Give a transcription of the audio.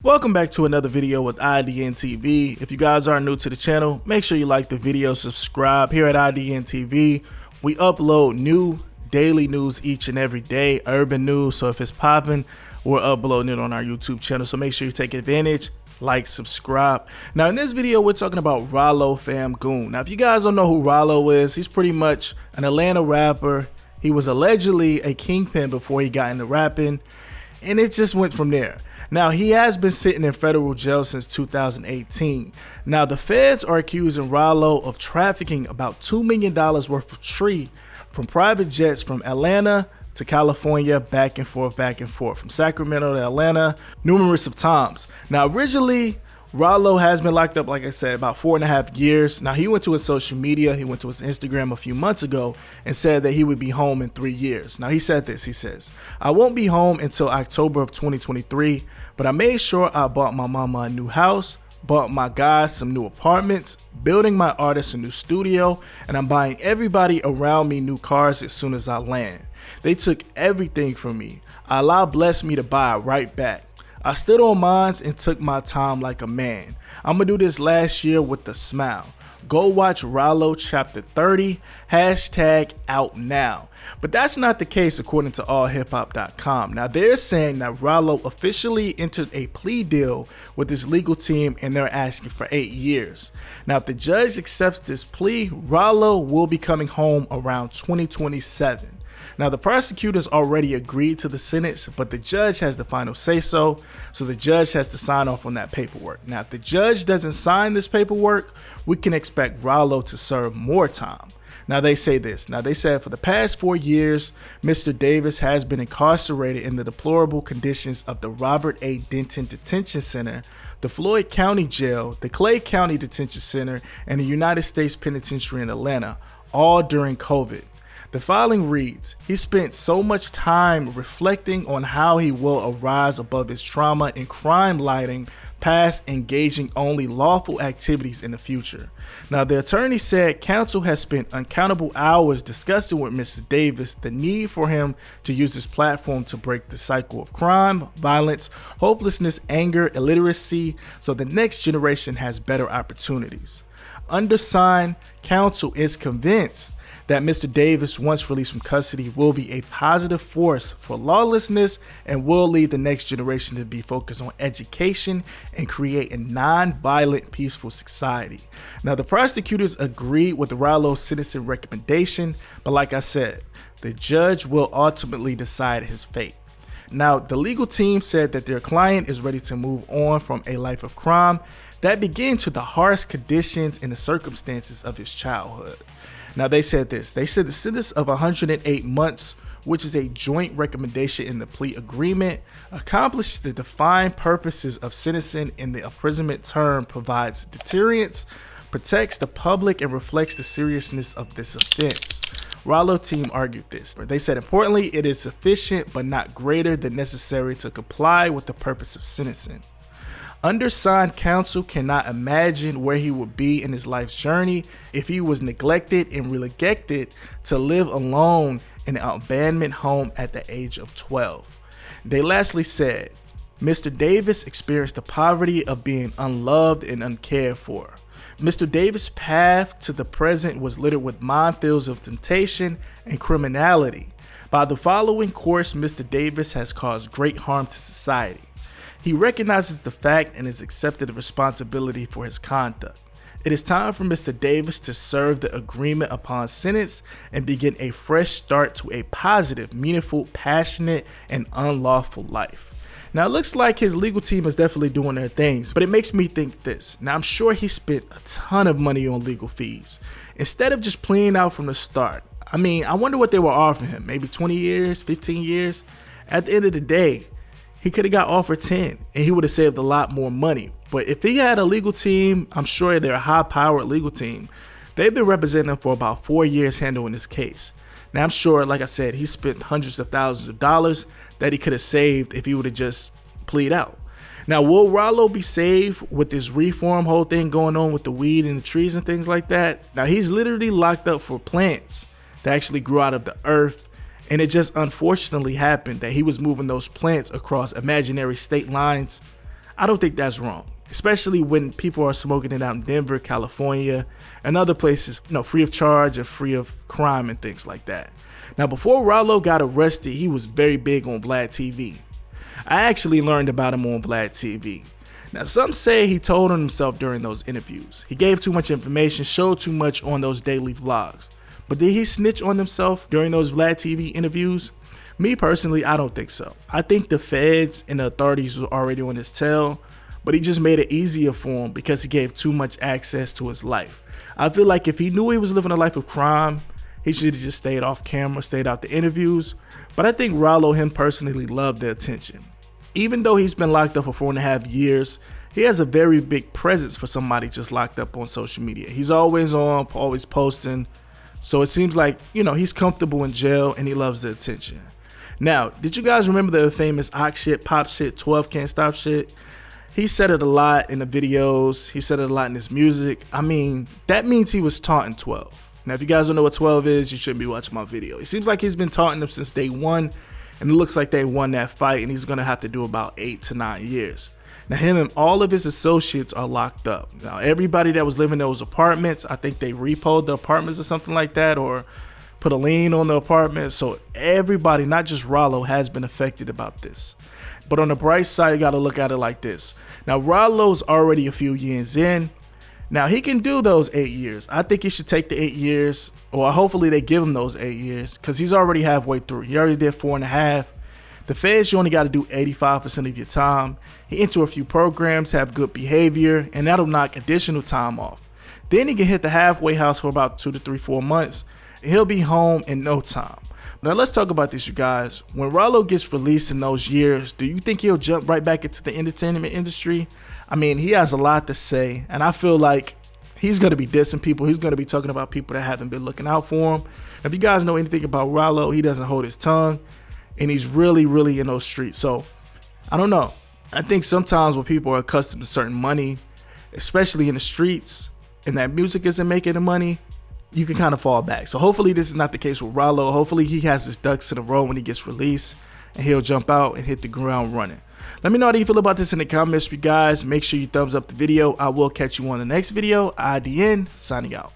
Welcome back to another video with IDN TV. If you guys are new to the channel, make sure you like the video, subscribe. Here at IDN TV, we upload new daily news each and every day, urban news. So if it's popping, we're uploading it on our YouTube channel. So make sure you take advantage, like, subscribe. Now in this video, we're talking about Ralo Fam Goon. Now if you guys don't know who Ralo is, he's pretty much an Atlanta rapper. He was allegedly a kingpin before he got into rapping, and it just went from there. Now, he has been sitting in federal jail since 2018. Now, the feds are accusing Ralo of trafficking about $2 million worth of tree from private jets from Atlanta to California, back and forth, from Sacramento to Atlanta, numerous of times. Now, originally, Ralo has been locked up, like I said, about 4.5 years. Now, he went to his social media, he went to his Instagram a few months ago and said that he would be home in 3 years. Now, he said this, he says, "I won't be home until October of 2023, but I made sure I bought my mama a new house, bought my guys some new apartments, building my artists a new studio, and I'm buying everybody around me new cars as soon as I land. They took everything from me. Allah blessed me to buy it right back. I stood on mine and took my time like a man. I'm gonna do this last year with a smile. Go watch Ralo Chapter 30, hashtag out now." But that's not the case according to allhiphop.com. Now they're saying that Ralo officially entered a plea deal with his legal team and they're asking for 8 years. Now if the judge accepts this plea, Ralo will be coming home around 2027. Now, the prosecutors already agreed to the sentence, but the judge has the final say-so, so the judge has to sign off on that paperwork. Now, if the judge doesn't sign this paperwork, we can expect Ralo to serve more time. Now, they say this. Now, they said for the past 4 years, Mr. Davis has been incarcerated in the deplorable conditions of the Robert A. Denton Detention Center, the Floyd County Jail, the Clay County Detention Center, and the United States Penitentiary in Atlanta, all during COVID. The filing reads, "He spent so much time reflecting on how he will arise above his trauma and crime lighting past engaging only lawful activities in the future." Now, the attorney said counsel has spent uncountable hours discussing with Mr. Davis the need for him to use his platform to break the cycle of crime, violence, hopelessness, anger, illiteracy, so the next generation has better opportunities. Undersigned counsel is convinced that Mr. Davis, once released from custody, will be a positive force for lawlessness and will lead the next generation to be focused on education and create a non-violent, peaceful society. Now, the prosecutors agreed with Ralo's sentencing recommendation, but like I said, the judge will ultimately decide his fate. Now, the legal team said that their client is ready to move on from a life of crime that began to the harsh conditions and the circumstances of his childhood. Now, they said this. They said the sentence of 108 months, which is a joint recommendation in the plea agreement, accomplishes the defined purposes of sentencing, and the imprisonment term provides deterrence, protects the public, and reflects the seriousness of this offense. Ralo team argued this. They said, importantly, it is sufficient but not greater than necessary to comply with the purpose of sentencing. Undersigned counsel cannot imagine where he would be in his life's journey if he was neglected and relegated to live alone in an abandoned home at the age of 12. They lastly said, Mr. Davis experienced the poverty of being unloved and uncared for. Mr. Davis' path to the present was littered with minefields of temptation and criminality. By the following course, Mr. Davis has caused great harm to society. He recognizes the fact and has accepted the responsibility for his conduct. It is time for Mr. Davis to serve the agreement upon sentence and begin a fresh start to a positive, meaningful, passionate, and unlawful life. Now, it looks like his legal team is definitely doing their things, but it makes me think this. Now, I'm sure he spent a ton of money on legal fees. Instead of just pleading out from the start, I wonder what they were offering him. Maybe 20 years, 15 years? At the end of the day, he could have got offered 10 and he would have saved a lot more money. But if he had a legal team, I'm sure they're a high-powered legal team. They've been representing him for about 4 years handling this case. Now, I'm sure, like I said, he spent hundreds of thousands of dollars that he could have saved if he would have just plead out. Now, will Ralo be saved with this reform whole thing going on with the weed and the trees and things like that? Now, he's literally locked up for plants that actually grew out of the earth. And it just unfortunately happened that he was moving those plants across imaginary state lines. I don't think that's wrong, especially when people are smoking it out in Denver, California, and other places, free of charge and free of crime and things like that. Now, before Ralo got arrested, he was very big on Vlad TV. I actually learned about him on Vlad TV. Now, some say he told on himself during those interviews. He gave too much information, showed too much on those daily vlogs. But did he snitch on himself during those Vlad TV interviews? Me personally, I don't think so. I think the feds and the authorities were already on his tail, but he just made it easier for him because he gave too much access to his life. I feel like if he knew he was living a life of crime, he should have just stayed off camera, stayed out the interviews. But I think Ralo, him personally, loved the attention. Even though he's been locked up for 4.5 years, he has a very big presence for somebody just locked up on social media. He's always on, always posting. So it seems like, he's comfortable in jail and he loves the attention. Now, did you guys remember the famous Ock shit, Pop shit, 12 can't stop shit? He said it a lot in the videos. He said it a lot in his music. I mean, that means he was taunting 12. Now, if you guys don't know what 12 is, you shouldn't be watching my video. It seems like he's been taunting them since day one, and it looks like they won that fight, and he's going to have to do about 8 to 9 years. Now, him and all of his associates are locked up. Now, everybody that was living in those apartments, I think they repoed the apartments or something like that, or put a lien on the apartment. So everybody, not just Ralo, has been affected about this. But on the bright side, you got to look at it like this. Now, Ralo's already a few years in. Now, he can do those 8 years. I think he should take the 8 years, or hopefully they give him those 8 years, because he's already halfway through. He already did 4.5. The feds, you only got to do 85% of your time. He enter a few programs, have good behavior, and that'll knock additional time off. Then he can hit the halfway house for about 2 to 3, 4 months. He'll be home in no time. Now let's talk about this, you guys. When Ralo gets released in those years, do you think he'll jump right back into the entertainment industry? I mean, he has a lot to say, and I feel like he's going to be dissing people. He's going to be talking about people that haven't been looking out for him. If you guys know anything about Ralo, he doesn't hold his tongue, and he's really, really in those streets. So I don't know. I think sometimes when people are accustomed to certain money, especially in the streets, and that music isn't making the money, you can kind of fall back. So hopefully this is not the case with Ralo. Hopefully he has his ducks in a row when he gets released, and he'll jump out and hit the ground running. Let me know how you feel about this in the comments, you guys. Make sure you thumbs up the video. I will catch you on the next video. IDN signing out.